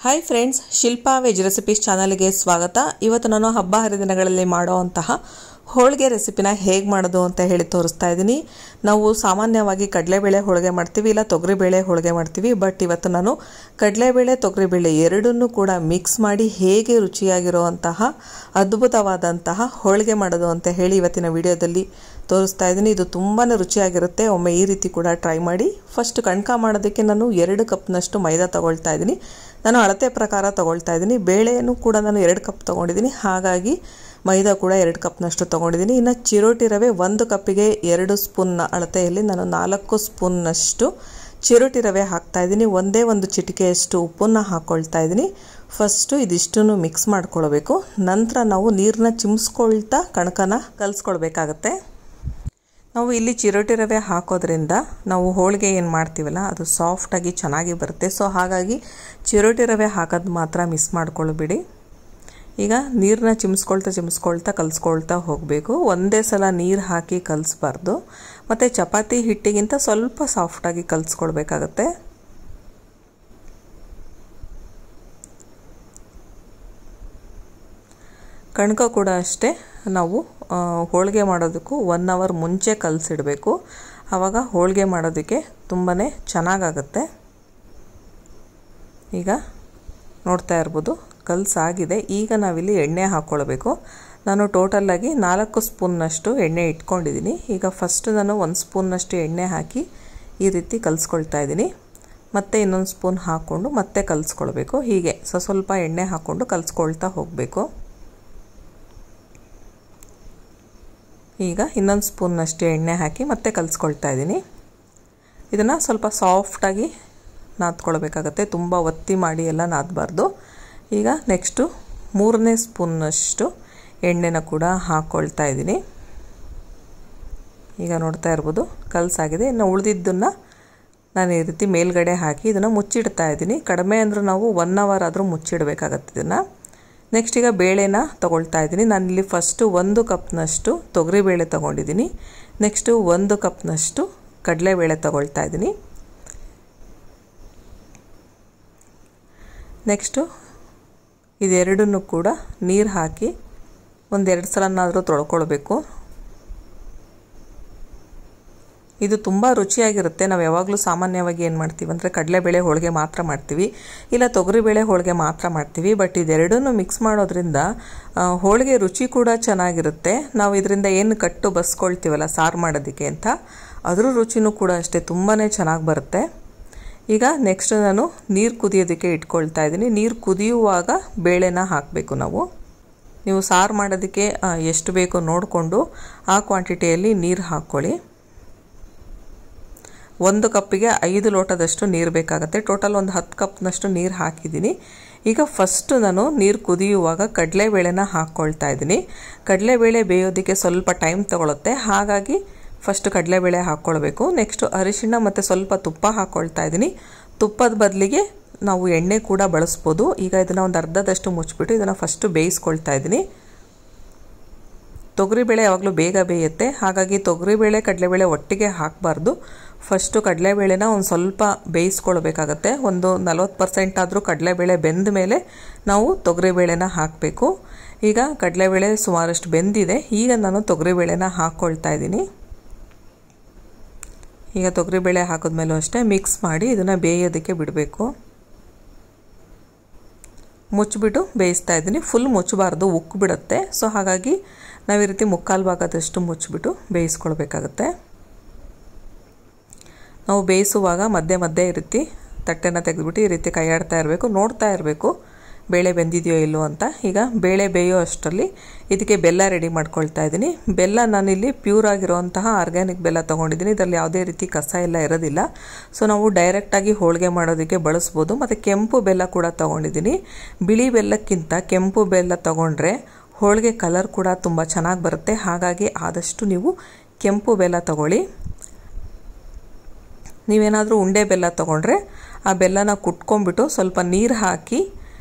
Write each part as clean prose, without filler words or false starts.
Hi friends, Shilpa veg recipes ಚಾನಲ್ಗೆ ಸ್ವಾಗತ. ಇವತ್ತು ನಾನು ಹಬ್ಬ ಹರಿದಿನಗಳಲ್ಲಿ ಮಾಡುವಂತಹ ಹೋಳಿಗೆ ರೆಸಿಪಿನ ಹೇಗೆ ಮಾಡೋದು ಅಂತ ಹೇಳಿ ತೋರಿಸ್ತಾ ಇದ್ದೀನಿ. ನಾವು ಸಾಮಾನ್ಯವಾಗಿ ಕಡಲೆಬೇಳೆ ಹೋಳಿಗೆ ಮಾಡ್ತೀವಿ, ಇಲ್ಲ ತೊಗರಿಬೇಳೆ ಹೋಳಿಗೆ ಮಾಡ್ತೀವಿ. ಬಟ್ ಇವತ್ತು ನಾನು ಕಡಲೆಬೇಳೆ ತೊಗರಿಬೇಳೆ ಎರಡನ್ನೂ ಕೂಡ ಮಿಕ್ಸ್ ಮಾಡಿ ಹೇಗೆ ರುಚಿಯಾಗಿರುವಂತಹ ಅದ್ಭುತವಾದಂತಹ ಹೋಳಿಗೆ ಮಾಡೋದು ಅಂತ ಹೇಳಿ ಇವತ್ತಿನ ವಿಡಿಯೋದಲ್ಲಿ ತೋರಿಸ್ತಾ ಇದ್ದೀನಿ. ಇದು ತುಂಬಾ ರುಚಿಯಾಗಿರುತ್ತೆ. ಒಮ್ಮೆ ಈ ರೀತಿ ಕೂಡ ಟ್ರೈ ಮಾಡಿ. ಫಸ್ಟ್ ಕಣ್ಕ ಮಾಡೋದಕ್ಕೆ ನಾನು 2 ಕಪ್ನಷ್ಟು ಮೈದಾ ತಗೊಳ್ತಾ ಇದ್ದೀನಿ. ನಾನು ಅಳತೆ ಪ್ರಕಾರ ತಗೊಳ್ತಾ ಇದ್ದೀನಿ. ಬೇಳೆಯನ್ನು ಕೂಡ ನಾನು 2 ಕಪ್ ತಗೊಂಡಿದ್ದೀನಿ, ಹಾಗಾಗಿ ಮೈದಾ ಕೂಡ 2 ಕಪ್ನಷ್ಟು ತಗೊಂಡಿದ್ದೀನಿ. ಇನ್ನು ಚಿರೋಟಿ ರವೆ 1 ಕಪ್ಪಿಗೆ 2 ಸ್ಪೂನ್ನ ಅಳತೆಯಲ್ಲಿ ನಾನು 4 ಸ್ಪೂನ್ನಷ್ಟು ಚಿರೋಟಿ ರವೆ ಹಾಕ್ತಾ ಇದ್ದೀನಿ. ಒಂದೇ ಒಂದು ಚಿಟಿಕೆಯಷ್ಟು ಉಪ್ಪನ್ನು ಹಾಕ್ಕೊಳ್ತಾ ಇದ್ದೀನಿ. ಫಸ್ಟು ಇದಿಷ್ಟನ್ನು ಮಿಕ್ಸ್ ಮಾಡ್ಕೊಳ್ಬೇಕು. ನಂತರ ನಾವು ನೀರನ್ನ ಚಿಮ್ಸ್ಕೊಳ್ತಾ ಕಣಕನ ಕಲಿಸ್ಕೊಳ್ಬೇಕಾಗತ್ತೆ. ನಾವು ಇಲ್ಲಿ ಚಿರೋಟಿ ರವೆ ಹಾಕೋದ್ರಿಂದ ನಾವು ಹೋಳಿಗೆ ಏನು ಮಾಡ್ತೀವಲ್ಲ ಅದು ಸಾಫ್ಟಾಗಿ ಚೆನ್ನಾಗಿ ಬರುತ್ತೆ. ಸೊ ಹಾಗಾಗಿ ಚಿರೋಟಿ ರವೆ ಹಾಕೋದು ಮಾತ್ರ ಮಿಸ್ ಮಾಡ್ಕೊಳ್ಬೇಡಿ. ಈಗ ನೀರನ್ನ ಚಿಮ್ಸ್ಕೊಳ್ತಾ ಕಲಿಸ್ಕೊಳ್ತಾ ಹೋಗಬೇಕು. ಒಂದೇ ಸಲ ನೀರು ಹಾಕಿ ಕಲಿಸ್ಬಾರ್ದು. ಮತ್ತು ಚಪಾತಿ ಹಿಟ್ಟಿಗಿಂತ ಸ್ವಲ್ಪ ಸಾಫ್ಟಾಗಿ ಕಲಿಸ್ಕೊಳ್ಬೇಕಾಗತ್ತೆ. ಕಣಕ ಕೂಡ ಅಷ್ಟೇ, ನಾವು ಹೋಳಿಗೆ ಮಾಡೋದಕ್ಕೂ 1 ಅವರ್ ಮುಂಚೆ ಕಲಸಿಡಬೇಕು. ಆವಾಗ ಹೋಳಿಗೆ ಮಾಡೋದಕ್ಕೆ ತುಂಬಾ ಚೆನ್ನಾಗಾಗುತ್ತೆ. ಈಗ ನೋಡ್ತಾ ಇರ್ಬೋದು ಕಲಸಾಗಿದೆ. ಈಗ ನಾವಿಲ್ಲಿ ಎಣ್ಣೆ ಹಾಕ್ಕೊಳ್ಬೇಕು. ನಾನು ಟೋಟಲಾಗಿ 4 ಸ್ಪೂನ್ನಷ್ಟು ಎಣ್ಣೆ ಇಟ್ಕೊಂಡಿದ್ದೀನಿ. ಈಗ ಫಸ್ಟ್ ನಾನು 1 ಸ್ಪೂನ್ನಷ್ಟು ಎಣ್ಣೆ ಹಾಕಿ ಈ ರೀತಿ ಕಲಿಸ್ಕೊಳ್ತಾ ಇದ್ದೀನಿ. ಮತ್ತೆ ಇನ್ನೊಂದು ಸ್ಪೂನ್ ಹಾಕ್ಕೊಂಡು ಮತ್ತೆ ಕಲಿಸ್ಕೊಳ್ಬೇಕು. ಹೀಗೆ ಸ್ವಲ್ಪ ಎಣ್ಣೆ ಹಾಕ್ಕೊಂಡು ಕಲಿಸ್ಕೊಳ್ತಾ ಹೋಗಬೇಕು. ಈಗ ಇನ್ನೊಂದು ಸ್ಪೂನ್ನಷ್ಟು ಎಣ್ಣೆ ಹಾಕಿ ಮತ್ತೆ ಕಲಿಸ್ಕೊಳ್ತಾ ಇದ್ದೀನಿ. ಇದನ್ನು ಸ್ವಲ್ಪ ಸಾಫ್ಟಾಗಿ ನಾದ್ಕೊಳ್ಬೇಕಾಗತ್ತೆ. ತುಂಬ ಒತ್ತಿ ಮಾಡಿ ಎಲ್ಲ ನಾದಬಾರ್ದು. ಈಗ ನೆಕ್ಸ್ಟು 3ನೇ ಸ್ಪೂನ್ನಷ್ಟು ಎಣ್ಣೆನ ಕೂಡ ಹಾಕ್ಕೊಳ್ತಾ ಇದ್ದೀನಿ. ಈಗ ನೋಡ್ತಾ ಇರ್ಬೋದು ಕಲಸಾಗಿದೆ. ಇನ್ನು ಉಳಿದಿದ್ದನ್ನು ನಾನು ಈ ರೀತಿ ಮೇಲ್ಗಡೆ ಹಾಕಿ ಇದನ್ನು ಮುಚ್ಚಿಡ್ತಾ ಇದ್ದೀನಿ. ಕಡಿಮೆ ಅಂದರೂ ನಾವು 1 ಅವರ್ ಆದರೂ ಮುಚ್ಚಿಡಬೇಕಾಗತ್ತೆ ಇದನ್ನು. ನೆಕ್ಸ್ಟ್ ಈಗ ಬೇಳೆನ ತೊಗೊಳ್ತಾ ಇದ್ದೀನಿ. ನಾನಿಲ್ಲಿ ಫಸ್ಟು 1 ಕಪ್ನಷ್ಟು ತೊಗರಿಬೇಳೆ ತೊಗೊಂಡಿದ್ದೀನಿ. ನೆಕ್ಸ್ಟು 1 ಕಪ್ನಷ್ಟು ಕಡಲೆಬೇಳೆ ತೊಗೊಳ್ತಾ ಇದ್ದೀನಿ. ನೆಕ್ಸ್ಟು ಇದೆರಡನ್ನೂ ಕೂಡ ನೀರು ಹಾಕಿ 1-2 ಸಲನಾದರೂ ತೊಳ್ಕೊಳ್ಬೇಕು. ಇದು ತುಂಬ ರುಚಿಯಾಗಿರುತ್ತೆ. ನಾವು ಯಾವಾಗಲೂ ಸಾಮಾನ್ಯವಾಗಿ ಏನು ಮಾಡ್ತೀವಿ ಅಂದರೆ ಕಡಲೆಬೇಳೆ ಹೋಳಿಗೆ ಮಾತ್ರ ಮಾಡ್ತೀವಿ, ಇಲ್ಲ ತೊಗರಿಬೇಳೆ ಹೋಳಿಗೆ ಮಾತ್ರ ಮಾಡ್ತೀವಿ. ಬಟ್ ಇದೆರಡನ್ನೂ ಮಿಕ್ಸ್ ಮಾಡೋದ್ರಿಂದ ಹೋಳಿಗೆ ರುಚಿ ಕೂಡ ಚೆನ್ನಾಗಿರುತ್ತೆ. ನಾವು ಇದರಿಂದ ಏನು ಕಟ್ಟು ಬಸ್ಕೊಳ್ತೀವಲ್ಲ ಸಾರು ಮಾಡೋದಕ್ಕೆ ಅಂತ, ಅದ್ರ ರುಚಿನೂ ಕೂಡ ಅಷ್ಟೇ ತುಂಬಾ ಚೆನ್ನಾಗಿ ಬರುತ್ತೆ. ಈಗ ನೆಕ್ಸ್ಟ್ ನಾನು ನೀರು ಕುದಿಯೋದಕ್ಕೆ ಇಟ್ಕೊಳ್ತಾ ಇದ್ದೀನಿ. ನೀರು ಕುದಿಯುವಾಗ ಬೇಳೆನ ಹಾಕಬೇಕು. ನೀವು ಸಾರು ಮಾಡೋದಕ್ಕೆ ಎಷ್ಟು ಬೇಕೋ ನೋಡಿಕೊಂಡು ಆ ಕ್ವಾಂಟಿಟಿಯಲ್ಲಿ ನೀರು ಹಾಕ್ಕೊಳ್ಳಿ. 1 ಕಪ್ಪಿಗೆ 5 ಲೋಟದಷ್ಟು ನೀರು ಬೇಕಾಗುತ್ತೆ. ಟೋಟಲ್ ಒಂದು 10 ಕಪ್ನಷ್ಟು ನೀರು ಹಾಕಿದ್ದೀನಿ. ಈಗ ಫಸ್ಟು ನಾನು ನೀರು ಕುದಿಯುವಾಗ ಕಡಲೆಬೇಳೆನ ಹಾಕ್ಕೊಳ್ತಾ ಇದ್ದೀನಿ. ಕಡಲೆಬೇಳೆ ಬೇಯೋದಕ್ಕೆ ಸ್ವಲ್ಪ ಟೈಮ್ ತಗೊಳುತ್ತೆ, ಹಾಗಾಗಿ ಫಸ್ಟ್ ಕಡಲೆಬೇಳೆ ಹಾಕ್ಕೊಳ್ಬೇಕು. ನೆಕ್ಸ್ಟು ಅರಿಶಿಣ ಮತ್ತು ಸ್ವಲ್ಪ ತುಪ್ಪ ಹಾಕ್ಕೊಳ್ತಾ ಇದ್ದೀನಿ. ತುಪ್ಪದ ಬದಲಿಗೆ ನಾವು ಎಣ್ಣೆ ಕೂಡ ಬಳಸ್ಬೋದು. ಈಗ ಇದನ್ನು ಒಂದು ಅರ್ಧದಷ್ಟು ಮುಚ್ಚಿಬಿಟ್ಟು ಇದನ್ನು ಫಸ್ಟು ಬೇಯಿಸ್ಕೊಳ್ತಾ ಇದ್ದೀನಿ. ತೊಗರಿಬೇಳೆ ಯಾವಾಗಲೂ ಬೇಗ ಬೇಯುತ್ತೆ, ಹಾಗಾಗಿ ತೊಗರಿಬೇಳೆ ಕಡಲೆಬೇಳೆ ಒಟ್ಟಿಗೆ ಹಾಕಬಾರ್ದು. ಫಸ್ಟು ಕಡಲೆಬೇಳೆನ ಒಂದು ಸ್ವಲ್ಪ ಬೇಯಿಸ್ಕೊಳ್ಬೇಕಾಗತ್ತೆ. ಒಂದು 40% ಆದರೂ ಕಡಲೆಬೇಳೆ ಬೆಂದ ಮೇಲೆ ನಾವು ತೊಗರಿಬೇಳೆನ ಹಾಕಬೇಕು. ಈಗ ಕಡಲೆಬೇಳೆ ಸುಮಾರಷ್ಟು ಬೆಂದಿದೆ. ಈಗ ನಾನು ತೊಗರಿಬೇಳೆನ ಹಾಕ್ಕೊಳ್ತಾ ಇದ್ದೀನಿ. ಈಗ ತೊಗರಿಬೇಳೆ ಹಾಕಿದ್ಮೇಲೂ ಅಷ್ಟೇ ಮಿಕ್ಸ್ ಮಾಡಿ ಇದನ್ನು ಬೇಯೋದಕ್ಕೆ ಬಿಡಬೇಕು. ಮುಚ್ಚಿಬಿಟ್ಟು ಬೇಯಿಸ್ತಾ ಇದ್ದೀನಿ. ಫುಲ್ ಮುಚ್ಚಬಾರ್ದು, ಉಕ್ಕು ಬಿಡುತ್ತೆ. ಸೊ ಹಾಗಾಗಿ ನಾವು ಈ ರೀತಿ 3/4 ಭಾಗದಷ್ಟು ಮುಚ್ಚಿಬಿಟ್ಟು ಬೇಯಿಸ್ಕೊಳ್ಬೇಕಾಗತ್ತೆ. ನಾವು ಬೇಯಿಸುವಾಗ ಮಧ್ಯೆ ಈ ರೀತಿ ತಟ್ಟೆನ ತೆಗೆದುಬಿಟ್ಟು ಈ ರೀತಿ ಕೈ ಆಡ್ತಾ ಇರಬೇಕು, ನೋಡ್ತಾ ಇರಬೇಕು ಬೇಳೆ ಬೆಂದಿದೆಯೋ ಇಲ್ಲೋ ಅಂತ. ಈಗ ಬೇಳೆ ಬೇಯೋ ಅಷ್ಟರಲ್ಲಿ ಇದಕ್ಕೆ ಬೆಲ್ಲ ರೆಡಿ ಮಾಡ್ಕೊಳ್ತಾ ಇದ್ದೀನಿ. ಬೆಲ್ಲ ನಾನಿಲ್ಲಿ ಪ್ಯೂರ್ ಆಗಿರುವಂತಹ ಆರ್ಗ್ಯಾನಿಕ್ ಬೆಲ್ಲ ತೊಗೊಂಡಿದ್ದೀನಿ. ಇದರಲ್ಲಿ ಯಾವುದೇ ರೀತಿ ಕಸ ಎಲ್ಲ ಇರೋದಿಲ್ಲ. ಸೊ ನಾವು ಡೈರೆಕ್ಟಾಗಿ ಹೋಳಿಗೆ ಮಾಡೋದಕ್ಕೆ ಬಳಸ್ಬೋದು. ಮತ್ತು ಕೆಂಪು ಬೆಲ್ಲ ಕೂಡ ತೊಗೊಂಡಿದ್ದೀನಿ. ಬಿಳಿ ಬೆಲ್ಲಕ್ಕಿಂತ ಕೆಂಪು ಬೆಲ್ಲ ತೊಗೊಂಡ್ರೆ ಹೋಳಿಗೆ ಕಲರ್ ಕೂಡ ತುಂಬ ಚೆನ್ನಾಗಿ ಬರುತ್ತೆ. ಹಾಗಾಗಿ ಆದಷ್ಟು ನೀವು ಕೆಂಪು ಬೆಲ್ಲ ತೊಗೊಳ್ಳಿ. ನೀವೇನಾದರೂ ಉಂಡೆ ಬೆಲ್ಲ ತೊಗೊಂಡ್ರೆ ಆ ಬೆಲ್ಲನ ಕುಟ್ಕೊಂಡ್ಬಿಟ್ಟು ಸ್ವಲ್ಪ ನೀರು ಹಾಕಿ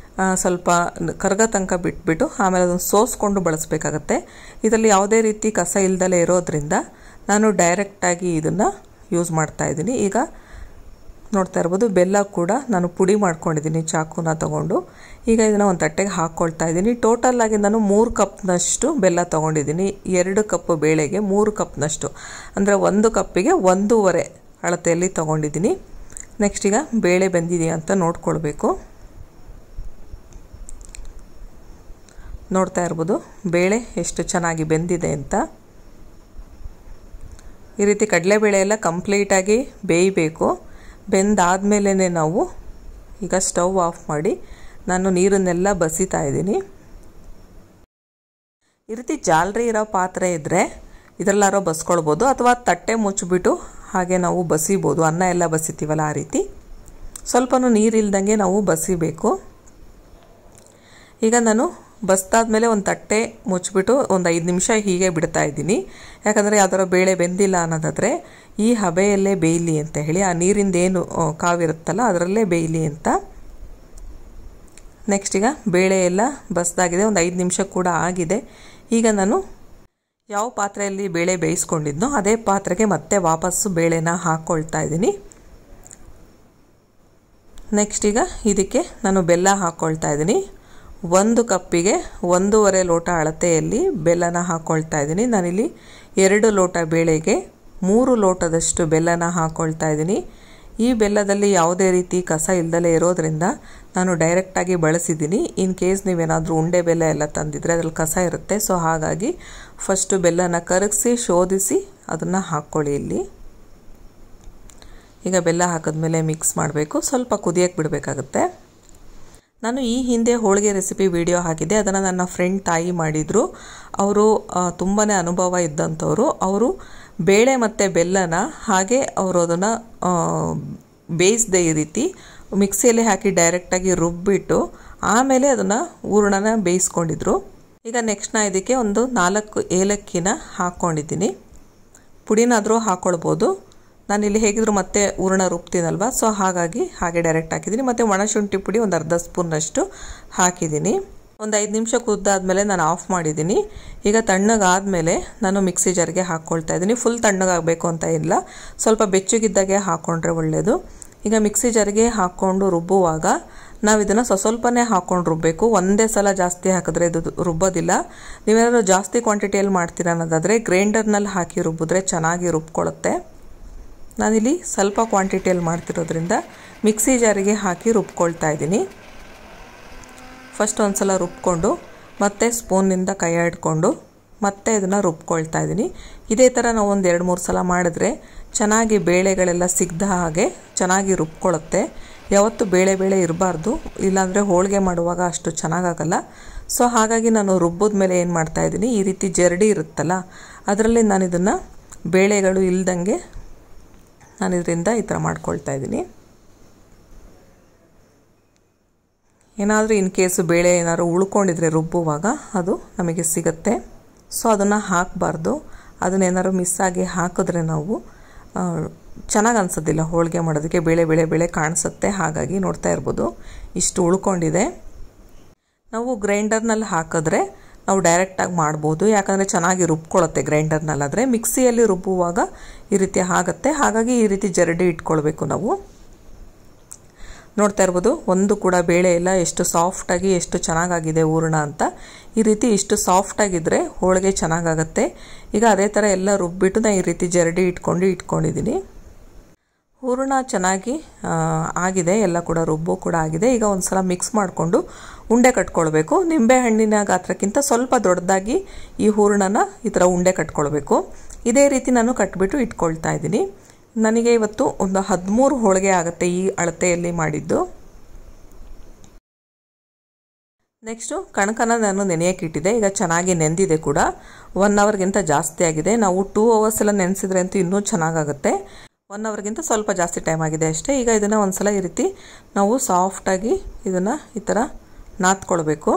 ಸ್ವಲ್ಪ ಕರಗ ತನಕ ಬಿಟ್ಬಿಟ್ಟು ಆಮೇಲೆ ಅದನ್ನು ಸೋಸ್ಕೊಂಡು ಬಳಸಬೇಕಾಗತ್ತೆ. ಇದರಲ್ಲಿ ಯಾವುದೇ ರೀತಿ ಕಸ ಇಲ್ದಲೇ ಇರೋದ್ರಿಂದ ನಾನು ಡೈರೆಕ್ಟಾಗಿ ಇದನ್ನು ಯೂಸ್ ಮಾಡ್ತಾ ಇದ್ದೀನಿ. ಈಗ ನೋಡ್ತಾ ಇರ್ಬೋದು ಬೆಲ್ಲ ಕೂಡ ನಾನು ಪುಡಿ ಮಾಡ್ಕೊಂಡಿದ್ದೀನಿ ಚಾಕುನ ತಗೊಂಡು. ಈಗ ಇದನ್ನು ಒಂದು ತಟ್ಟೆಗೆ ಹಾಕ್ಕೊಳ್ತಾ ಇದ್ದೀನಿ. ಟೋಟಲ್ ಆಗಿ ನಾನು 3 ಕಪ್ನಷ್ಟು ಬೆಲ್ಲ ತೊಗೊಂಡಿದ್ದೀನಿ. 2 ಕಪ್ ಬೇಳೆಗೆ 3 ಕಪ್ನಷ್ಟು, ಅಂದರೆ 1 ಕಪ್ಪಿಗೆ 1.5 ಅಳತೆಯಲ್ಲಿ ತೊಗೊಂಡಿದ್ದೀನಿ. ನೆಕ್ಸ್ಟ್ ಈಗ ಬೇಳೆ ಬೆಂದಿದೆಯಾ ಅಂತ ನೋಡ್ಕೊಳ್ಬೇಕು. ನೋಡ್ತಾ ಇರ್ಬೋದು ಬೇಳೆ ಎಷ್ಟು ಚೆನ್ನಾಗಿ ಬೆಂದಿದೆ ಅಂತ. ಈ ರೀತಿ ಕಡಲೆಬೇಳೆ ಎಲ್ಲ ಕಂಪ್ಲೀಟಾಗಿ ಬೇಯಬೇಕು. ಬೆಂದಾದ್ಮೇಲೆ ನಾವು ಈಗ ಸ್ಟವ್ ಆಫ್ ಮಾಡಿ ನಾನು ನೀರನ್ನೆಲ್ಲ ಬಸಿತಾ ಇದ್ದೀನಿ. ಈ ರೀತಿ ಜಾಲರಿ ಇರೋ ಪಾತ್ರೆ ಇದ್ದರೆ ಇದರಲ್ಲಾರೋ ಬಸ್ಕೊಳ್ಬೋದು, ಅಥವಾ ತಟ್ಟೆ ಮುಚ್ಚಿಬಿಟ್ಟು ಹಾಗೆ ನಾವು ಬಸಿಬೋದು. ಅನ್ನ ಎಲ್ಲ ಬಸಿತೀವಲ್ಲ ಆ ರೀತಿ ಸ್ವಲ್ಪನೂ ನೀರಿಲ್ದಂಗೆ ನಾವು ಬಸಿಬೇಕು. ಈಗ ನಾನು ಬಸ್ದಾದ್ಮೇಲೆ ಒಂದು ತಟ್ಟೆ ಮುಚ್ಚಿಬಿಟ್ಟು ಒಂದು 5 ನಿಮಿಷ ಹೀಗೆ ಬಿಡ್ತಾ ಇದ್ದೀನಿ. ಯಾಕಂದರೆ ಅದರ ಬೇಳೆ ಬೆಂದಿಲ್ಲ ಅನ್ನೋದಾದರೆ ಈ ಹಬೆಯಲ್ಲೇ ಬೇಯಲಿ ಅಂತ ಹೇಳಿ, ಆ ನೀರಿಂದೇನು ಕಾವಿರುತ್ತಲ್ಲ ಅದರಲ್ಲೇ ಬೇಯಲಿ ಅಂತ. ನೆಕ್ಸ್ಟ್ ಈಗ ಬೇಳೆ ಎಲ್ಲ ಬಸ್ದಾಗಿದೆ, ಒಂದು 5 ನಿಮಿಷ ಕೂಡ ಆಗಿದೆ. ಈಗ ನಾನು ಯಾವ ಪಾತ್ರೆಯಲ್ಲಿ ಬೇಳೆ ಬೇಯಿಸ್ಕೊಂಡಿದ್ನೋ ಅದೇ ಪಾತ್ರೆಗೆ ಮತ್ತೆ ವಾಪಸ್ಸು ಬೇಳೆನ ಹಾಕ್ಕೊಳ್ತಾ ಇದ್ದೀನಿ. ನೆಕ್ಸ್ಟ್ ಈಗ ಇದಕ್ಕೆ ನಾನು ಬೆಲ್ಲ ಹಾಕ್ಕೊಳ್ತಾ ಇದ್ದೀನಿ. 1 ಕಪ್ಪಿಗೆ 1.5 ಲೋಟ ಅಳತೆಯಲ್ಲಿ ಬೆಲ್ಲನ ಹಾಕ್ಕೊಳ್ತಾ ಇದ್ದೀನಿ. ನಾನಿಲ್ಲಿ 2 ಲೋಟ ಬೇಳೆಗೆ 3 ಲೋಟದಷ್ಟು ಬೆಲ್ಲನ ಹಾಕ್ಕೊಳ್ತಾ ಇದ್ದೀನಿ. ಈ ಬೆಲ್ಲದಲ್ಲಿ ಯಾವುದೇ ರೀತಿ ಕಸ ಇಲ್ದಲೇ ಇರೋದ್ರಿಂದ ನಾನು ಡೈರೆಕ್ಟಾಗಿ ಬಳಸಿದ್ದೀನಿ. ಇನ್ ಕೇಸ್ ನೀವೇನಾದರೂ ಉಂಡೆ ಬೆಲ್ಲ ಎಲ್ಲ ತಂದಿದ್ರೆ ಅದ್ರಲ್ಲಿ ಕಸ ಇರುತ್ತೆ. ಸೊ ಹಾಗಾಗಿ ಫಸ್ಟು ಬೆಲ್ಲನ ಕರಗಿಸಿ ಶೋಧಿಸಿ ಅದನ್ನು ಹಾಕ್ಕೊಳ್ಳಿ. ಇಲ್ಲಿ ಈಗ ಬೆಲ್ಲ ಹಾಕಿದ್ಮೇಲೆ ಮಿಕ್ಸ್ ಮಾಡಬೇಕು, ಸ್ವಲ್ಪ ಕುದಿಯಕ್ಕೆ ಬಿಡಬೇಕಾಗುತ್ತೆ. ನಾನು ಈ ಹಿಂದೆ ಹೋಳಿಗೆ ರೆಸಿಪಿ ವಿಡಿಯೋ ಹಾಕಿದ್ದೆ, ಅದನ್ನು ನನ್ನ ಫ್ರೆಂಡ್ ತಾಯಿ ಮಾಡಿದರು. ಅವರು ತುಂಬಾ ಅನುಭವ ಇದ್ದಂಥವ್ರು. ಅವರು ಬೇಳೆ ಮತ್ತು ಬೆಲ್ಲನ ಹಾಗೆ ಅವರು ಅದನ್ನು ಬೇಯಿಸದೆ ಈ ರೀತಿ ಮಿಕ್ಸಿಯಲ್ಲಿ ಹಾಕಿ ಡೈರೆಕ್ಟಾಗಿ ರುಬ್ಬಿಟ್ಟು ಆಮೇಲೆ ಅದನ್ನು ಹೂರಣನ ಬೇಯಿಸ್ಕೊಂಡಿದ್ರು. ಈಗ ನೆಕ್ಸ್ಟ್ ನಾನು ಇದಕ್ಕೆ ಒಂದು 4 ಏಲಕ್ಕಿನ ಹಾಕ್ಕೊಂಡಿದ್ದೀನಿ. ಪುಡಿನಾದರೂ ಹಾಕ್ಕೊಳ್ಬೋದು. ನಾನಿಲ್ಲಿ ಹೇಗಿದ್ರು ಮತ್ತೆ ಹೂರಣ ರುಬ್ತೀನಲ್ವ, ಸೊ ಹಾಗಾಗಿ ಹಾಗೆ ಡೈರೆಕ್ಟ್ ಹಾಕಿದ್ದೀನಿ. ಮತ್ತು ಒಣಶುಂಠಿ ಪುಡಿ ಒಂದು ಅರ್ಧ ಸ್ಪೂನಷ್ಟು ಹಾಕಿದ್ದೀನಿ. ಒಂದು 5 ನಿಮಿಷ ಕುದ್ದಾದ್ಮೇಲೆ ನಾನು ಆಫ್ ಮಾಡಿದ್ದೀನಿ. ಈಗ ತಣ್ಣಗಾದ್ಮೇಲೆ ನಾನು ಮಿಕ್ಸಿ ಜಾರ್ಗೆ ಹಾಕ್ಕೊಳ್ತಾ ಇದ್ದೀನಿ. ಫುಲ್ ತಣ್ಣಗಾಗಬೇಕು ಅಂತ ಇಲ್ಲ, ಸ್ವಲ್ಪ ಬೆಚ್ಚಗಿದ್ದಾಗೆ ಹಾಕ್ಕೊಂಡ್ರೆ ಒಳ್ಳೆಯದು. ಈಗ ಮಿಕ್ಸಿ ಜಾರ್ಗೆ ಹಾಕ್ಕೊಂಡು ರುಬ್ಬುವಾಗ ನಾವು ಇದನ್ನು ಸ್ವಲ್ಪನೇ ಹಾಕ್ಕೊಂಡು ರುಬ್ಬಬೇಕು. ಒಂದೇ ಸಲ ಜಾಸ್ತಿ ಹಾಕಿದ್ರೆ ಇದು ರುಬ್ಬೋದಿಲ್ಲ. ನೀವೇನಾದರೂ ಜಾಸ್ತಿ ಕ್ವಾಂಟಿಟಿಯಲ್ಲಿ ಮಾಡ್ತೀರ ಅನ್ನೋದಾದರೆ ಗ್ರೈಂಡರ್ನಲ್ಲಿ ಹಾಕಿ ರುಬ್ಬಿದ್ರೆ ಚೆನ್ನಾಗಿ ರುಬ್ಕೊಳ್ಳುತ್ತೆ. ನಾನಿಲ್ಲಿ ಸ್ವಲ್ಪ ಕ್ವಾಂಟಿಟಿಯಲ್ಲಿ ಮಾಡ್ತಿರೋದ್ರಿಂದ ಮಿಕ್ಸಿ ಜಾರಿಗೆ ಹಾಕಿ ರುಬ್ಕೊಳ್ತಾ ಇದ್ದೀನಿ. ಫಸ್ಟ್ ಒಂದು ಸಲ ರುಬ್ಕೊಂಡು ಮತ್ತೆ ಸ್ಪೂನಿಂದ ಕೈ ಆಡಿಕೊಂಡು ಮತ್ತೆ ಇದನ್ನು ರುಬ್ಕೊಳ್ತಾ ಇದ್ದೀನಿ. ಇದೇ ಥರ ನಾವು ಒಂದು 2-3 ಸಲ ಮಾಡಿದ್ರೆ ಚೆನ್ನಾಗಿ ಬೇಳೆಗಳೆಲ್ಲ ಸಿಗ್ದ ಹಾಗೆ ಚೆನ್ನಾಗಿ ರುಬ್ಕೊಳ್ಳುತ್ತೆ. ಯಾವತ್ತೂ ಬೇಳೆ ಇರಬಾರ್ದು, ಇಲ್ಲಾಂದರೆ ಹೋಳಿಗೆ ಮಾಡುವಾಗ ಅಷ್ಟು ಚೆನ್ನಾಗಾಗಲ್ಲ. ಸೊ ಹಾಗಾಗಿ ನಾನು ರುಬ್ಬಿದ ಮೇಲೆ ಏನು ಮಾಡ್ತಾಯಿದ್ದೀನಿ, ಈ ರೀತಿ ಜರಡಿ ಇರುತ್ತಲ್ಲ ಅದರಲ್ಲಿ ನಾನು ಇದನ್ನು ಬೇಳೆಗಳು ಇಲ್ದಂಗೆ ನಾನು ಇದರಿಂದ ಈ ಥರ ಮಾಡ್ಕೊಳ್ತಾ ಇದ್ದೀನಿ. ಏನಾದರೂ ಇನ್ ಕೇಸು ಬೇಳೆ ಏನಾದರೂ ಉಳ್ಕೊಂಡಿದ್ರೆ ರುಬ್ಬುವಾಗ ಅದು ನಮಗೆ ಸಿಗುತ್ತೆ. ಸೊ ಅದನ್ನು ಹಾಕಬಾರ್ದು. ಅದನ್ನೇನಾದ್ರು ಮಿಸ್ ಆಗಿ ಹಾಕಿದ್ರೆ ನಾವು ಚೆನ್ನಾಗಿ ಅನಿಸೋದಿಲ್ಲ ಹೋಳಿಗೆ ಮಾಡೋದಕ್ಕೆ. ಬೇಳೆ ಕಾಣಿಸುತ್ತೆ. ಹಾಗಾಗಿ ನೋಡ್ತಾ ಇರ್ಬೋದು ಇಷ್ಟು ಉಳ್ಕೊಂಡಿದೆ. ನಾವು ಗ್ರೈಂಡರ್ನಲ್ಲಿ ಹಾಕಿದ್ರೆ ನಾವು ಡೈರೆಕ್ಟಾಗಿ ಮಾಡ್ಬೋದು, ಯಾಕಂದರೆ ಚೆನ್ನಾಗಿ ರುಬ್ಕೊಳ್ಳುತ್ತೆ ಗ್ರೈಂಡರ್ನಲ್ಲಾದರೆ. ಮಿಕ್ಸಿಯಲ್ಲಿ ರುಬ್ಬುವಾಗ ಈ ರೀತಿ ಆಗುತ್ತೆ. ಹಾಗಾಗಿ ಈ ರೀತಿ ಜರಡಿ ಇಟ್ಕೊಳ್ಬೇಕು ನಾವು. ನೋಡ್ತಾ ಇರ್ಬೋದು ಒಂದು ಕೂಡ ಬೇಳೆ ಇಲ್ಲ, ಎಷ್ಟು ಸಾಫ್ಟಾಗಿ ಎಷ್ಟು ಚೆನ್ನಾಗಾಗಿದೆ ಹೂರಣ ಅಂತ. ಈ ರೀತಿ ಇಷ್ಟು ಸಾಫ್ಟಾಗಿದ್ದರೆ ಹೋಳಿಗೆ ಚೆನ್ನಾಗಾಗತ್ತೆ. ಈಗ ಅದೇ ಥರ ಎಲ್ಲ ರುಬ್ಬಿಟ್ಟು ನಾನು ಈ ರೀತಿ ಜರಡಿ ಇಟ್ಕೊಂಡಿದ್ದೀನಿ. ಹೂರಣ ಚೆನ್ನಾಗಿ ಆಗಿದೆ, ಎಲ್ಲ ಕೂಡ ರುಬ್ಬು ಕೂಡ ಆಗಿದೆ. ಈಗ ಒಂದು ಸಲ ಮಿಕ್ಸ್ ಮಾಡಿಕೊಂಡು ಉಂಡೆ ಕಟ್ಕೊಳ್ಬೇಕು. ನಿಂಬೆಹಣ್ಣಿನ ಗಾತ್ರಕ್ಕಿಂತ ಸ್ವಲ್ಪ ದೊಡ್ಡದಾಗಿ ಈ ಹೂರಣನ ಈ ಥರ ಉಂಡೆ ಕಟ್ಕೊಳ್ಬೇಕು. ಇದೇ ರೀತಿ ನಾನು ಕಟ್ಬಿಟ್ಟು ಇಟ್ಕೊಳ್ತಾ ಇದ್ದೀನಿ. ನನಗೆ ಇವತ್ತು ಒಂದು 13 ಹೋಳಿಗೆ ಆಗುತ್ತೆ ಈ ಅಳತೆಯಲ್ಲಿ ಮಾಡಿದ್ದು. ನೆಕ್ಸ್ಟು ಕಣಕನ ನಾನು ನೆನೆಯಕ್ಕೆ ಇಟ್ಟಿದ್ದೆ. ಈಗ ಚೆನ್ನಾಗಿ ನೆಂದಿದೆ ಕೂಡ. 1 ಅವರ್ಗಿಂತ ಜಾಸ್ತಿ ಆಗಿದೆ. ನಾವು 2 ಅವರ್ಸ್ ಎಲ್ಲ ನೆನೆಸಿದ್ರೆ ಅಂತೂ ಇನ್ನೂ ಚೆನ್ನಾಗಾಗುತ್ತೆ. 1 ಅವರ್ಗಿಂತ ಸ್ವಲ್ಪ ಜಾಸ್ತಿ ಟೈಮ್ ಆಗಿದೆ ಅಷ್ಟೇ. ಈಗ ಇದನ್ನು ಒಂದು ಸಲ ಈ ರೀತಿ ನಾವು ಸಾಫ್ಟಾಗಿ ಇದನ್ನು ಈ ಥರ ನಾದ್ಕೊಳ್ಬೇಕು.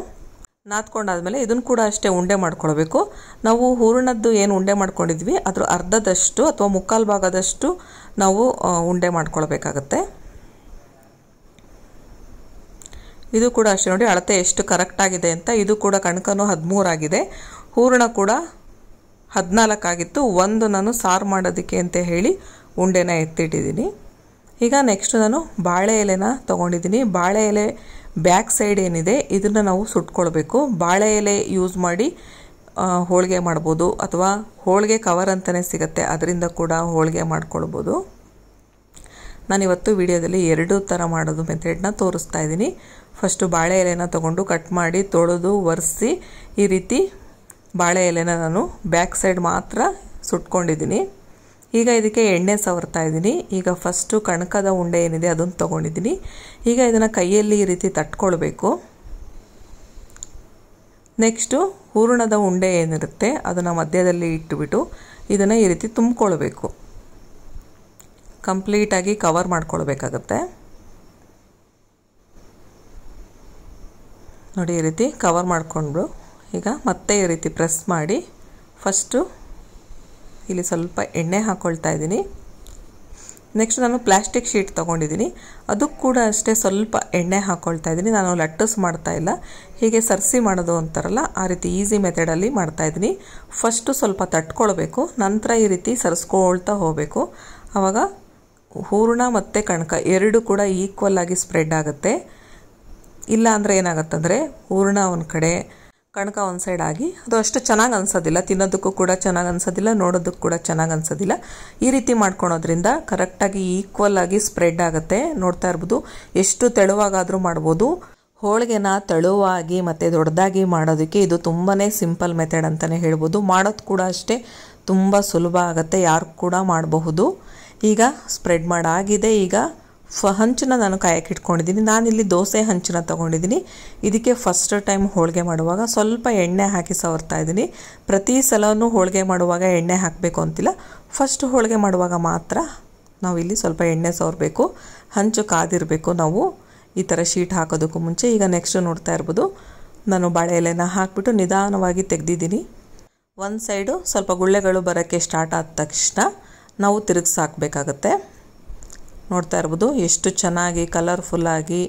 ನಾದ್ಕೊಂಡಾದ್ಮೇಲೆ ಇದನ್ನು ಕೂಡ ಅಷ್ಟೇ ಉಂಡೆ ಮಾಡ್ಕೊಳ್ಬೇಕು. ನಾವು ಹೂರಣದ್ದು ಏನು ಉಂಡೆ ಮಾಡ್ಕೊಂಡಿದ್ವಿ ಅದ್ರ ಅರ್ಧದಷ್ಟು ಅಥವಾ 3/4 ಭಾಗದಷ್ಟು ನಾವು ಉಂಡೆ ಮಾಡ್ಕೊಳ್ಬೇಕಾಗತ್ತೆ. ಇದು ಕೂಡ ಅಷ್ಟೇ ನೋಡಿ ಅಳತೆ ಎಷ್ಟು ಕರೆಕ್ಟಾಗಿದೆ ಅಂತ. ಇದು ಕೂಡ ಕಣಕನು 13 ಆಗಿದೆ, ಹೂರಣ ಕೂಡ 14 ಆಗಿತ್ತು. ಒಂದು ನಾನು ಸಾರು ಮಾಡೋದಕ್ಕೆ ಅಂತ ಹೇಳಿ ಉಂಡೆನ ಎತ್ತಿಟ್ಟಿದ್ದೀನಿ. ಈಗ ನೆಕ್ಸ್ಟ್ ನಾನು ಬಾಳೆ ಎಲೆನ ತೊಗೊಂಡಿದ್ದೀನಿ. ಬಾಳೆ ಎಲೆ ಬ್ಯಾಕ್ ಸೈಡ್ ಏನಿದೆ ಇದನ್ನು ನಾವು ಸುಟ್ಕೊಳ್ಬೇಕು. ಬಾಳೆ ಎಲೆ ಯೂಸ್ ಮಾಡಿ ಹೋಳಿಗೆ ಮಾಡ್ಬೋದು, ಅಥವಾ ಹೋಳಿಗೆ ಕವರ್ ಅಂತಲೇ ಸಿಗುತ್ತೆ, ಅದರಿಂದ ಕೂಡ ಹೋಳಿಗೆ ಮಾಡ್ಕೊಳ್ಬೋದು. ನಾನಿವತ್ತು ವಿಡಿಯೋದಲ್ಲಿ 2 ಥರ ಮಾಡೋದು ಮೆಥಡ್ನ ತೋರಿಸ್ತಾ ಇದ್ದೀನಿ. ಫಸ್ಟು ಬಾಳೆ ಎಲೆನ ತೊಗೊಂಡು ಕಟ್ ಮಾಡಿ ತೊಳೆದು ಒರೆಸಿ ಈ ರೀತಿ ಬಾಳೆ ಎಲೆನ ನಾನು ಬ್ಯಾಕ್ ಸೈಡ್ ಮಾತ್ರ ಸುಟ್ಕೊಂಡಿದ್ದೀನಿ. ಈಗ ಇದಕ್ಕೆ ಎಣ್ಣೆ ಸವರ್ತಾ ಇದ್ದೀನಿ. ಈಗ ಫಸ್ಟು ಕಣಕದ ಉಂಡೆ ಏನಿದೆ ಅದನ್ನು ತೊಗೊಂಡಿದ್ದೀನಿ. ಈಗ ಇದನ್ನು ಕೈಯಲ್ಲಿ ಈ ರೀತಿ ತಟ್ಕೊಳ್ಬೇಕು. ನೆಕ್ಸ್ಟು ಹೂರಣದ ಉಂಡೆ ಏನಿರುತ್ತೆ ಅದನ್ನು ಮಧ್ಯದಲ್ಲಿ ಇಟ್ಟುಬಿಟ್ಟು ಇದನ್ನು ಈ ರೀತಿ ತುಂಬಿಕೊಳ್ಬೇಕು. ಕಂಪ್ಲೀಟಾಗಿ ಕವರ್ ಮಾಡ್ಕೊಳ್ಬೇಕಾಗತ್ತೆ. ನೋಡಿ, ಈ ರೀತಿ ಕವರ್ ಮಾಡಿಕೊಂಡು ಈಗ ಮತ್ತೆ ಈ ರೀತಿ ಪ್ರೆಸ್ ಮಾಡಿ ಫಸ್ಟು ಇಲ್ಲಿ ಸ್ವಲ್ಪ ಎಣ್ಣೆ ಹಾಕ್ಕೊಳ್ತಾ ಇದ್ದೀನಿ. ನೆಕ್ಸ್ಟ್ ನಾನು ಪ್ಲಾಸ್ಟಿಕ್ ಶೀಟ್ ತೊಗೊಂಡಿದ್ದೀನಿ, ಅದಕ್ಕೆ ಕೂಡ ಅಷ್ಟೇ ಸ್ವಲ್ಪ ಎಣ್ಣೆ ಹಾಕ್ಕೊಳ್ತಾ ಇದ್ದೀನಿ. ನಾನು ಲಟ್ಟಸ್ ಮಾಡ್ತಾ ಇಲ್ಲ, ಹೀಗೆ ಸರ್ಸಿ ಮಾಡೋದು ಅಂತಾರಲ್ಲ ಆ ರೀತಿ ಈಸಿ ಮೆಥಡಲ್ಲಿ ಮಾಡ್ತಾಯಿದ್ದೀನಿ. ಫಸ್ಟು ಸ್ವಲ್ಪ ತಟ್ಕೊಳ್ಬೇಕು, ನಂತರ ಈ ರೀತಿ ಸರಿಸ್ಕೊಳ್ತಾ ಹೋಗಬೇಕು. ಆವಾಗ ಹೂರಣ ಮತ್ತು ಕಣಕ ಎರಡು ಕೂಡ ಈಕ್ವಲ್ ಆಗಿ ಸ್ಪ್ರೆಡ್ ಆಗುತ್ತೆ. ಇಲ್ಲ ಅಂದರೆ ಏನಾಗುತ್ತಂದರೆ ಹೂರಣ ಒಂದು ಕಡೆ ಕಣಕ ಒಂದು ಸೈಡ್ ಆಗಿ ಅದು ಅಷ್ಟು ಚೆನ್ನಾಗಿ ಅನ್ಸೋದಿಲ್ಲ, ತಿನ್ನೋದಕ್ಕೂ ಕೂಡ ಚೆನ್ನಾಗಿ ಅನ್ಸೋದಿಲ್ಲ, ನೋಡೋದಕ್ಕೂ ಕೂಡ ಚೆನ್ನಾಗಿ ಅನ್ಸೋದಿಲ್ಲ. ಈ ರೀತಿ ಮಾಡ್ಕೊಳೋದ್ರಿಂದ ಕರೆಕ್ಟಾಗಿ ಈಕ್ವಲ್ ಆಗಿ ಸ್ಪ್ರೆಡ್ ಆಗುತ್ತೆ. ನೋಡ್ತಾ ಇರ್ಬೋದು, ಎಷ್ಟು ತೆಳುವಾಗಾದರೂ ಮಾಡ್ಬೋದು. ಹೋಳಿಗೆನ ತೆಳುವಾಗಿ ಮತ್ತು ದೊಡ್ಡದಾಗಿ ಮಾಡೋದಕ್ಕೆ ಇದು ತುಂಬಾ ಸಿಂಪಲ್ ಮೆಥಡ್ ಅಂತಲೇ ಹೇಳ್ಬೋದು. ಮಾಡೋದು ಕೂಡ ಅಷ್ಟೇ ತುಂಬ ಸುಲಭ ಆಗುತ್ತೆ, ಯಾರು ಕೂಡ ಮಾಡಬಹುದು. ಈಗ ಸ್ಪ್ರೆಡ್ ಮಾಡಾಗಿದೆ. ಈಗ ಹಂಚನ್ನ ನಾನು ಕಾಯಕ್ಕೆ ಇಟ್ಕೊಂಡಿದ್ದೀನಿ. ನಾನಿಲ್ಲಿ ದೋಸೆ ಹಂಚನ್ನ ತೊಗೊಂಡಿದ್ದೀನಿ. ಇದಕ್ಕೆ ಫಸ್ಟ್ ಟೈಮ್ ಹೋಳಿಗೆ ಮಾಡುವಾಗ ಸ್ವಲ್ಪ ಎಣ್ಣೆ ಹಾಕಿ ಸವರ್ತಾ ಇದ್ದೀನಿ. ಪ್ರತಿ ಸಲವೂ ಹೋಳಿಗೆ ಮಾಡುವಾಗ ಎಣ್ಣೆ ಹಾಕಬೇಕು ಅಂತಿಲ್ಲ, ಫಸ್ಟ್ ಹೋಳಿಗೆ ಮಾಡುವಾಗ ಮಾತ್ರ ನಾವು ಇಲ್ಲಿ ಸ್ವಲ್ಪ ಎಣ್ಣೆ ಸವರಬೇಕು. ಹಂಚು ಕಾದಿರಬೇಕು ನಾವು ಈ ಥರ ಶೀಟ್ ಹಾಕೋದಕ್ಕೂ ಮುಂಚೆ. ಈಗ ನೆಕ್ಸ್ಟ್ ನೋಡ್ತಾ ಇರ್ಬೋದು, ನಾನು ಬಾಳೆ ಎಲೆನ ಹಾಕಿಬಿಟ್ಟು ನಿಧಾನವಾಗಿ ತೆಗೆದಿದ್ದೀನಿ. ಒಂದು ಸೈಡು ಸ್ವಲ್ಪ ಗುಳ್ಳೆಗಳು ಬರೋಕ್ಕೆ ಸ್ಟಾರ್ಟ್ ಆದ ತಕ್ಷಣ ನಾವು ತಿರುಗಿಸಿ ಹಾಕಬೇಕಾಗತ್ತೆ. ನೋಡ್ತಾ ಇರ್ಬೋದು ಎಷ್ಟು ಚೆನ್ನಾಗಿ ಕಲರ್ಫುಲ್ಲಾಗಿ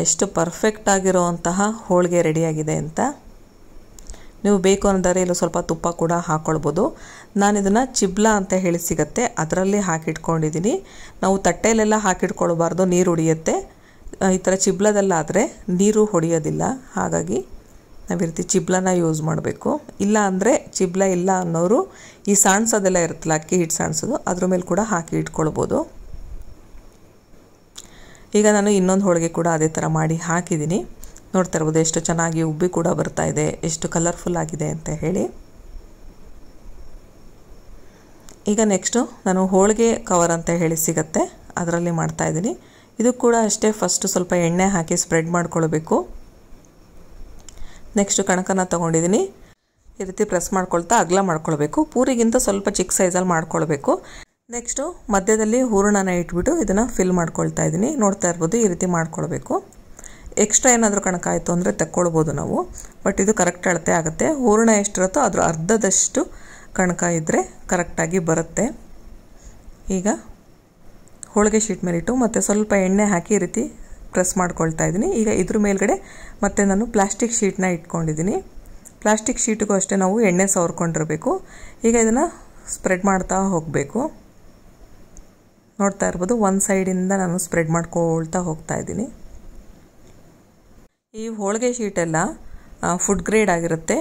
ಎಷ್ಟು ಪರ್ಫೆಕ್ಟಾಗಿರೋವಂತಹ ಹೋಳಿಗೆ ರೆಡಿಯಾಗಿದೆ ಅಂತ. ನೀವು ಬೇಕು ಅಂದರೆ ಇಲ್ಲೂ ಸ್ವಲ್ಪ ತುಪ್ಪ ಕೂಡ ಹಾಕ್ಕೊಳ್ಬೋದು. ನಾನಿದನ್ನು ಚಿಬ್ಲ ಅಂತ ಹೇಳಿ ಸಿಗುತ್ತೆ, ಅದರಲ್ಲಿ ಹಾಕಿಟ್ಕೊಂಡಿದ್ದೀನಿ. ನಾವು ತಟ್ಟೆಯಲ್ಲೆಲ್ಲ ಹಾಕಿಟ್ಕೊಳ್ಬಾರ್ದು, ನೀರು ಹೊಡಿಯುತ್ತೆ. ಈ ಥರ ಚಿಬ್ಲದಲ್ಲಾದರೆ ನೀರು ಹೊಡೆಯೋದಿಲ್ಲ, ಹಾಗಾಗಿ ನಾವು ಈ ರೀತಿ ಚಿಬ್ಲನ ಯೂಸ್ ಮಾಡಬೇಕು. ಇಲ್ಲ ಅಂದರೆ ಚಿಬ್ಲ ಇಲ್ಲ ಅನ್ನೋರು ಈ ಸಾಣಿಸೋದೆಲ್ಲ ಇರುತ್ತಲ್ಲ, ಅಕ್ಕಿ ಹಿಟ್ಟು ಸಾಣಿಸೋದು, ಅದ್ರ ಮೇಲೆ ಕೂಡ ಹಾಕಿ ಇಟ್ಕೊಳ್ಬೋದು. ಈಗ ನಾನು ಇನ್ನೊಂದು ಹೋಳಿಗೆ ಕೂಡ ಅದೇ ಥರ ಮಾಡಿ ಹಾಕಿದ್ದೀನಿ. ನೋಡ್ತಾ ಇರ್ಬೋದು ಎಷ್ಟು ಚೆನ್ನಾಗಿ ಉಬ್ಬಿ ಕೂಡ ಬರ್ತಾ ಇದೆ, ಎಷ್ಟು ಕಲರ್ಫುಲ್ ಆಗಿದೆ ಅಂತ ಹೇಳಿ. ಈಗ ನೆಕ್ಸ್ಟು ನಾನು ಹೋಳಿಗೆ ಕವರ್ ಅಂತ ಹೇಳಿ ಸಿಗುತ್ತೆ, ಅದರಲ್ಲಿ ಮಾಡ್ತಾಯಿದ್ದೀನಿ. ಇದು ಕೂಡ ಅಷ್ಟೇ ಫಸ್ಟು ಸ್ವಲ್ಪ ಎಣ್ಣೆ ಹಾಕಿ ಸ್ಪ್ರೆಡ್ ಮಾಡ್ಕೊಳ್ಬೇಕು. ನೆಕ್ಸ್ಟು ಕಣಕನ ತೊಗೊಂಡಿದ್ದೀನಿ. ಈ ರೀತಿ ಪ್ರೆಸ್ ಮಾಡ್ಕೊಳ್ತಾ ಅಗಲ ಮಾಡ್ಕೊಳ್ಬೇಕು. ಪೂರಿಗಿಂತ ಸ್ವಲ್ಪ ಚಿಕ್ಕ ಸೈಜಲ್ಲಿ ಮಾಡ್ಕೊಳ್ಬೇಕು. ನೆಕ್ಸ್ಟು ಮಧ್ಯದಲ್ಲಿ ಹೂರಣನ ಇಟ್ಬಿಟ್ಟು ಇದನ್ನು ಫಿಲ್ ಮಾಡ್ಕೊಳ್ತಾ ಇದ್ದೀನಿ. ನೋಡ್ತಾ ಇರ್ಬೋದು ಈ ರೀತಿ ಮಾಡ್ಕೊಳ್ಬೇಕು. ಎಕ್ಸ್ಟ್ರಾ ಏನಾದರೂ ಕಣಕ ಆಯಿತು ಅಂದರೆ ತಕ್ಕೊಳ್ಬೋದು ನಾವು, ಬಟ್ ಇದು ಕರೆಕ್ಟ್ ಅಳತೆ ಆಗುತ್ತೆ. ಹೂರಣ ಎಷ್ಟಿರುತ್ತೋ ಅದ್ರ ಅರ್ಧದಷ್ಟು ಕಣಕ ಇದ್ದರೆ ಕರೆಕ್ಟಾಗಿ ಬರುತ್ತೆ. ಈಗ ಹೋಳಿಗೆ ಶೀಟ್ ಮೇಲಿಟ್ಟು ಮತ್ತು ಸ್ವಲ್ಪ ಎಣ್ಣೆ ಹಾಕಿ ಈ ರೀತಿ ಪ್ರೆಸ್ ಮಾಡ್ಕೊಳ್ತಾ ಇದ್ದೀನಿ. ಈಗ ಇದ್ರ ಮೇಲ್ಗಡೆ ಮತ್ತೆ ನಾನು ಪ್ಲಾಸ್ಟಿಕ್ ಶೀಟ್ನ ಇಟ್ಕೊಂಡಿದ್ದೀನಿ. ಪ್ಲಾಸ್ಟಿಕ್ ಶೀಟಿಗೂ ಅಷ್ಟೇ ನಾವು ಎಣ್ಣೆ ಸವರ್ಕೊಂಡಿರಬೇಕು. ಈಗ ಇದನ್ನು ಸ್ಪ್ರೆಡ್ ಮಾಡ್ತಾ ಹೋಗಬೇಕು. ನೋಡ್ತಾ ಇರ್ಬೋದು ಒಂದು ಸೈಡಿಂದ ನಾನು ಸ್ಪ್ರೆಡ್ ಮಾಡ್ಕೊಳ್ತಾ ಹೋಗ್ತಾ ಇದ್ದೀನಿ. ಈ ಹೋಳಿಗೆ ಶೀಟೆಲ್ಲ ಫುಡ್ ಗ್ರೇಡ್ ಆಗಿರುತ್ತೆ,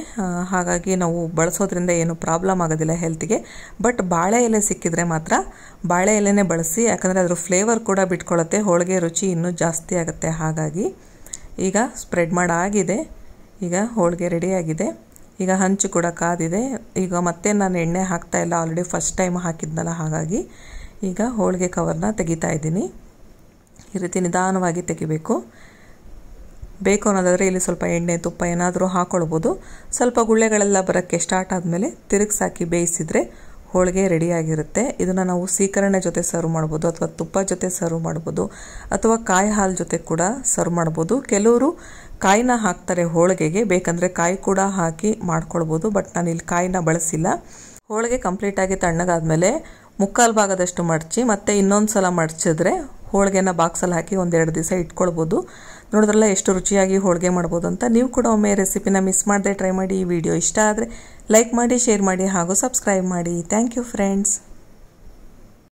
ಹಾಗಾಗಿ ನಾವು ಬಳಸೋದ್ರಿಂದ ಏನು ಪ್ರಾಬ್ಲಮ್ ಆಗೋದಿಲ್ಲ ಹೆಲ್ತಿಗೆ. ಬಟ್ ಬಾಳೆ ಎಲೆ ಸಿಕ್ಕಿದ್ರೆ ಮಾತ್ರ ಬಾಳೆ ಎಲೆನೇ ಬಳಸಿ, ಯಾಕಂದರೆ ಅದ್ರ ಫ್ಲೇವರ್ ಕೂಡ ಬಿಟ್ಕೊಳ್ಳುತ್ತೆ, ಹೋಳಿಗೆ ರುಚಿ ಇನ್ನೂ ಜಾಸ್ತಿ ಆಗುತ್ತೆ. ಹಾಗಾಗಿ ಈಗ ಸ್ಪ್ರೆಡ್ ಮಾಡಾಗಿದೆ. ಈಗ ಹೋಳಿಗೆ ರೆಡಿಯಾಗಿದೆ. ಈಗ ಹಂಚು ಕೂಡ ಕಾದಿದೆ. ಈಗ ಮತ್ತೆ ನಾನು ಎಣ್ಣೆ ಹಾಕ್ತಾ ಇಲ್ಲ, ಆಲ್ರೆಡಿ ಫಸ್ಟ್ ಟೈಮ್ ಹಾಕಿದ್ನಲ್ಲ, ಹಾಗಾಗಿ ಈಗ ಹೋಳಿಗೆ ಕವರ್ನ ತೆಗಿತಾ ಇದ್ದೀನಿ. ಈ ರೀತಿ ನಿಧಾನವಾಗಿ ತೆಗಿಬೇಕು. ಬೇಕು ಅನ್ನೋದಾದರೆ ಇಲ್ಲಿ ಸ್ವಲ್ಪ ಎಣ್ಣೆ ತುಪ್ಪ ಏನಾದರೂ ಹಾಕ್ಕೊಳ್ಬೋದು. ಸ್ವಲ್ಪ ಗುಳ್ಳೆಗಳೆಲ್ಲ ಬರೋಕ್ಕೆ ಸ್ಟಾರ್ಟ್ ಆದಮೇಲೆ ತಿರುಗಿಸಾಕಿ ಬೇಯಿಸಿದರೆ ಹೋಳಿಗೆ ರೆಡಿಯಾಗಿರುತ್ತೆ. ಇದನ್ನು ನಾವು ಸೀಕರಣೆ ಜೊತೆ ಸರ್ವ್ ಮಾಡ್ಬೋದು, ಅಥವಾ ತುಪ್ಪ ಜೊತೆ ಸರ್ವ್ ಮಾಡ್ಬೋದು, ಅಥವಾ ಕಾಯಿ ಹಾಲು ಜೊತೆ ಕೂಡ ಸರ್ವ್ ಮಾಡ್ಬೋದು. ಕೆಲವರು ಕಾಯಿನ ಹಾಕ್ತಾರೆ ಹೋಳಿಗೆಗೆ, ಬೇಕಂದರೆ ಕಾಯಿ ಕೂಡ ಹಾಕಿ ಮಾಡ್ಕೊಳ್ಬೋದು. ಬಟ್ ನಾನು ಇಲ್ಲಿ ಕಾಯಿನ ಬಳಸಿಲ್ಲ. ಹೋಳಿಗೆ ಕಂಪ್ಲೀಟಾಗಿ ತಣ್ಣಗಾದ್ಮೇಲೆ ಮುಕ್ಕಾಲು ಭಾಗದಷ್ಟು ಮಡಚಿ ಮತ್ತೆ ಇನ್ನೊಂದು ಸಲ ಮಡಚಿದ್ರೆ ಹೋಳಿಗೆನ ಬಾಕ್ಸಲ್ಲಿ ಹಾಕಿ 1-2 ದಿವಸ ಇಟ್ಕೊಳ್ಬೋದು. ನೋಡಿದ್ರಲ್ಲ ಎಷ್ಟು ರುಚಿಯಾಗಿ ಹೋಳಿಗೆ ಮಾಡ್ಬೋದು ಅಂತ. ನೀವು ಕೂಡ ಒಮ್ಮೆ ರೆಸಿಪಿನ ಮಿಸ್ ಮಾಡದೆ ಟ್ರೈ ಮಾಡಿ. ಈ ವಿಡಿಯೋ ಇಷ್ಟ ಆದರೆ ಲೈಕ್ ಮಾಡಿ, ಶೇರ್ ಮಾಡಿ ಹಾಗೂ ಸಬ್ಸ್ಕ್ರೈಬ್ ಮಾಡಿ. Thank you friends.